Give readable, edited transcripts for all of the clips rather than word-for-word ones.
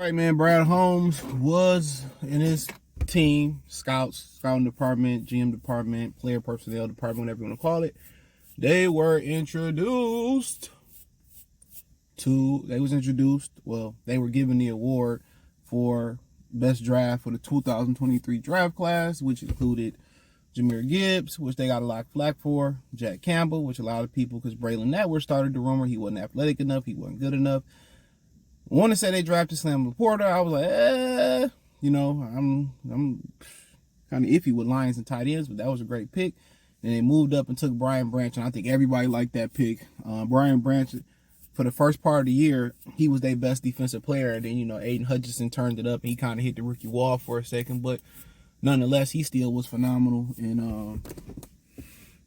All right, man. Brad Holmes was in his team, scouting department, GM department, player personnel department, whatever you want to call it. They were introduced well, they were given the award for best draft for the 2023 draft class, which included Jahmyr Gibbs, which they got a lot of flack for, Jack Campbell, which a lot of people, because Braylon Network started the rumor he wasn't athletic enough, he wasn't good enough. I want to say they drafted Slam Laporta. I was like, I'm kind of iffy with Lions and tight ends, but that was a great pick. And they moved up and took Brian Branch, and I think everybody liked that pick. Brian Branch, for the first part of the year, he was their best defensive player. And then, Aiden Hutchinson turned it up, and he kind of hit the rookie wall for a second. But nonetheless, he still was phenomenal. And,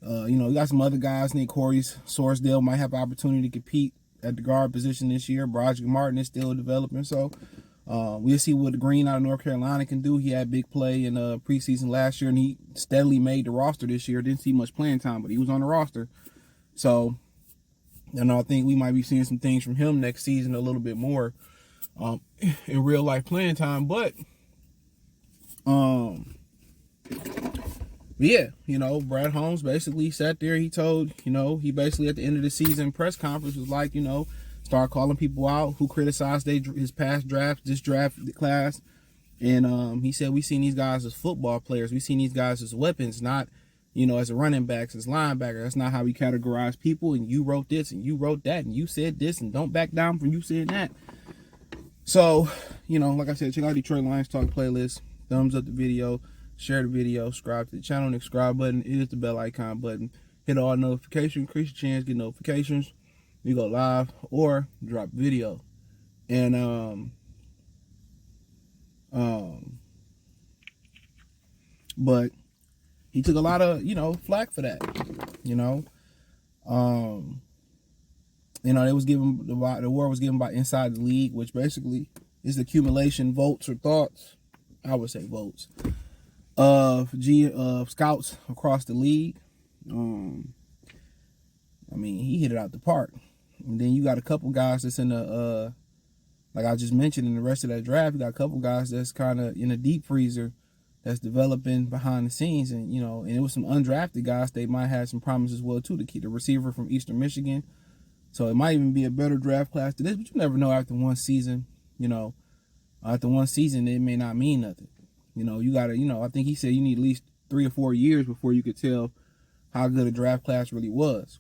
we got some other guys. Nick Corey's Sourcedale might have an opportunity to compete at the guard position this year. Broderick Martin is still developing. So we'll see what Green out of North Carolina can do. He had big play in preseason last year, and he steadily made the roster this year. Didn't see much playing time, but he was on the roster. So, I think we might be seeing some things from him next season a little bit more in real life playing time. But yeah, Brad Holmes basically sat there. He told, he basically at the end of the season press conference was like, start calling people out who criticized his past drafts, this draft class. And he said, we seen these guys as football players. We seen these guys as weapons, not, as a running backs, as linebacker. That's not how we categorize people. And you wrote this and you wrote that and you said this and don't back down from you saying that. So, like I said, check out Detroit Lions Talk playlist. Thumbs up the video, share the video, subscribe to the channel. The subscribe button is the bell icon button. Hit all notifications, increase your chance, get notifications. You go live or drop video. And but he took a lot of flack for that. It was given, the award was given by Inside the League, which basically is the accumulation votes or thoughts, I would say votes, of scouts across the league. He hit it out the park. And then you got a couple guys that's in the, like I just mentioned, in the rest of that draft, you got a couple guys that's kind of in a deep freezer that's developing behind the scenes. And, and it was some undrafted guys. They might have some promise as well, too, to keep the receiver from Eastern Michigan. So it might even be a better draft class to this, but you never know after one season. After one season, it may not mean nothing. You got to, I think he said you need at least 3 or 4 years before you could tell how good a draft class really was.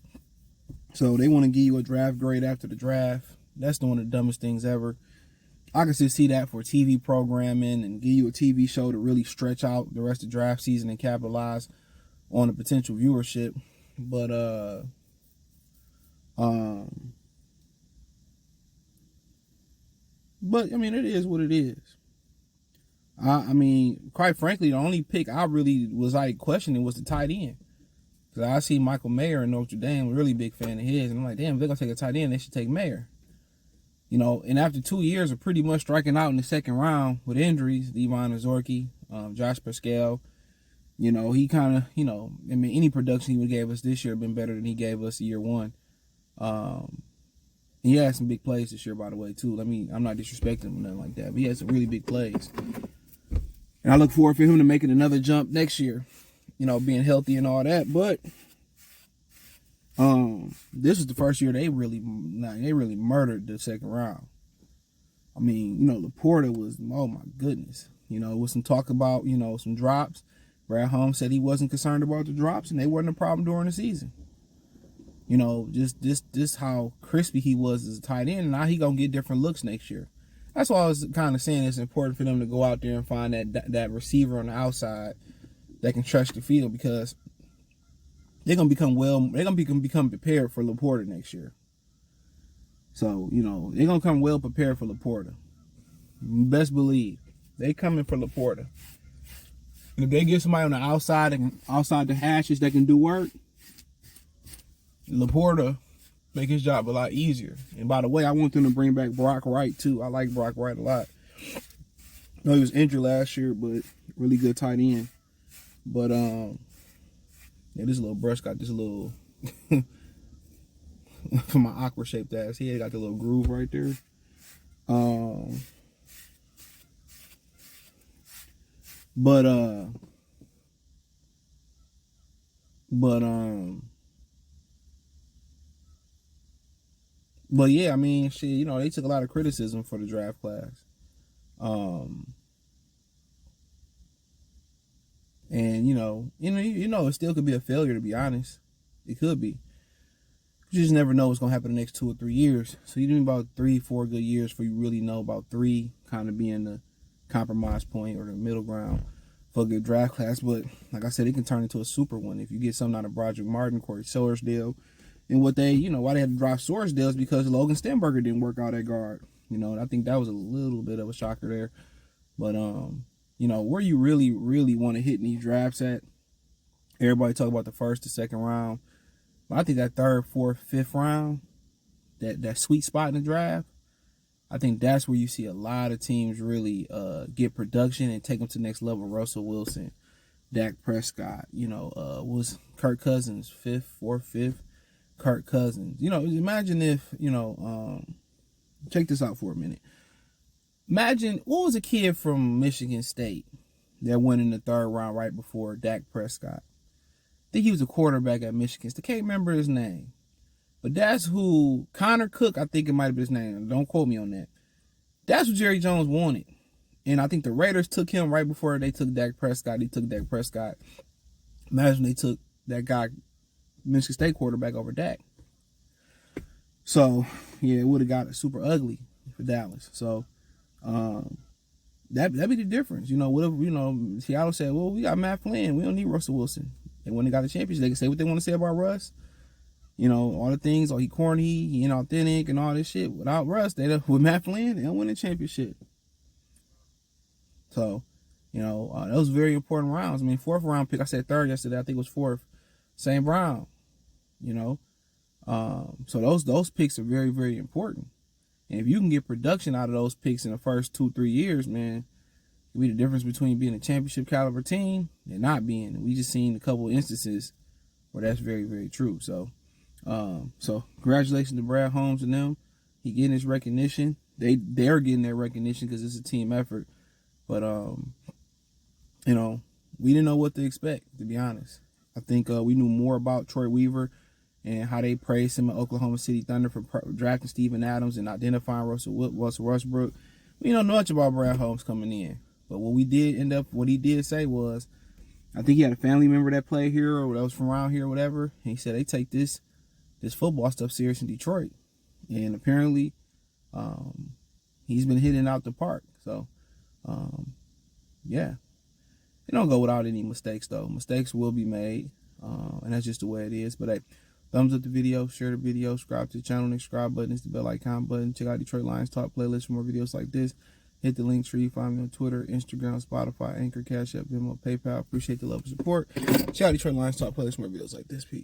So they want to give you a draft grade after the draft. That's one of the dumbest things ever. I can just see that for TV programming and give you a TV show to really stretch out the rest of the draft season and capitalize on the potential viewership. But it is what it is. Quite frankly, the only pick I really was questioning was the tight end. Because I see Michael Mayer in Notre Dame, really big fan of his. And I'm like, damn, if they're going to take a tight end, they should take Mayer. And after 2 years of pretty much striking out in the second round with injuries, Devon Azorki, Josh Pascal, he kind of, any production he would have gave us this year been better than he gave us year one. He had some big plays this year, by the way, too. I'm not disrespecting him or nothing like that, but he had some really big plays. And I look forward for him to making another jump next year, being healthy and all that. But this is the first year they really murdered the second round. Laporta was, oh my goodness. With some talk about, some drops. Brad Holmes said he wasn't concerned about the drops, and they weren't a problem during the season. Just how crispy he was as a tight end, and now he gonna get different looks next year. That's why I was kind of saying it's important for them to go out there and find that receiver on the outside that can stretch the field, because they're gonna become prepared for Laporta next year. So they're gonna come well prepared for Laporta. Best believe they coming for Laporta. And if they get somebody on the outside and outside the hashes that can do work, Laporta make his job a lot easier. And by the way, I want them to bring back Brock Wright too. I like Brock Wright a lot. I know he was injured last year, but really good tight end. But this little brush got this little for my awkward shaped ass head, got the little groove right there. But but um but yeah, I mean, shit, you know, they took a lot of criticism for the draft class. And it still could be a failure, to be honest. It could be. You just never know what's gonna happen the next 2 or 3 years. So you need about 3, 4 good years before you really know, about three kind of being the compromise point or the middle ground for a good draft class. But like I said, it can turn into a super one if you get something out of Broderick Martin, Corey Sorsdale, and why they had to drop Sorsdale is because Logan Stenberger didn't work out at guard. And I think that was a little bit of a shocker there. But where you really, really want to hit in these drafts at, everybody talk about the first, the second round. But I think that third, fourth, fifth round, that sweet spot in the draft, I think that's where you see a lot of teams really get production and take them to the next level. Russell Wilson, Dak Prescott, was Kirk Cousins, fourth, fifth, Kirk Cousins. Imagine if, check this out for a minute. Imagine, what was a kid from Michigan State that went in the third round right before Dak Prescott? I think he was a quarterback at Michigan State. I can't remember his name. But that's who, Connor Cook, I think it might have been his name. Don't quote me on that. That's what Jerry Jones wanted. And I think the Raiders took him right before they took Dak Prescott. He took Dak Prescott. Imagine they took that guy, Michigan State quarterback, over Dak. So, yeah, it would have got super ugly for Dallas. So, that'd be the difference. What if, Seattle said, well, we got Matt Flynn. We don't need Russell Wilson. And when they got the championship, they can say what they want to say about Russ. All the things, he corny, he inauthentic, and all this shit. Without Russ, with Matt Flynn, they don't win the championship. So, those very important rounds. I mean, fourth round pick, I said third yesterday, I think it was fourth. St. Brown, So those picks are very, very important. And if you can get production out of those picks in the first 2-3 years, man, it'll be the difference between being a championship caliber team and not being. We just seen a couple instances where that's very, very true. So congratulations to Brad Holmes and them. He getting his recognition. They're getting their recognition because it's a team effort. But we didn't know what to expect, to be honest. I think we knew more about Troy Weaver and how they praised him at Oklahoma City Thunder for drafting Steven Adams and identifying Russell Westbrook. We don't know much about Brad Holmes coming in. But what he did say was, I think he had a family member that played here or that was from around here or whatever. And he said they take this football stuff serious in Detroit. And apparently he's been hitting out the park. So, yeah. It don't go without any mistakes, though. Mistakes will be made. And that's just the way it is. But hey, thumbs up the video, share the video, subscribe to the channel, the subscribe button, it's the bell icon button. Check out Detroit Lions Talk playlist for more videos like this. Hit the link tree. Find me on Twitter, Instagram, Spotify, Anchor, Cash App, Venmo, PayPal. Appreciate the love and support. Check out Detroit Lions Talk playlist for more videos like this. Peace.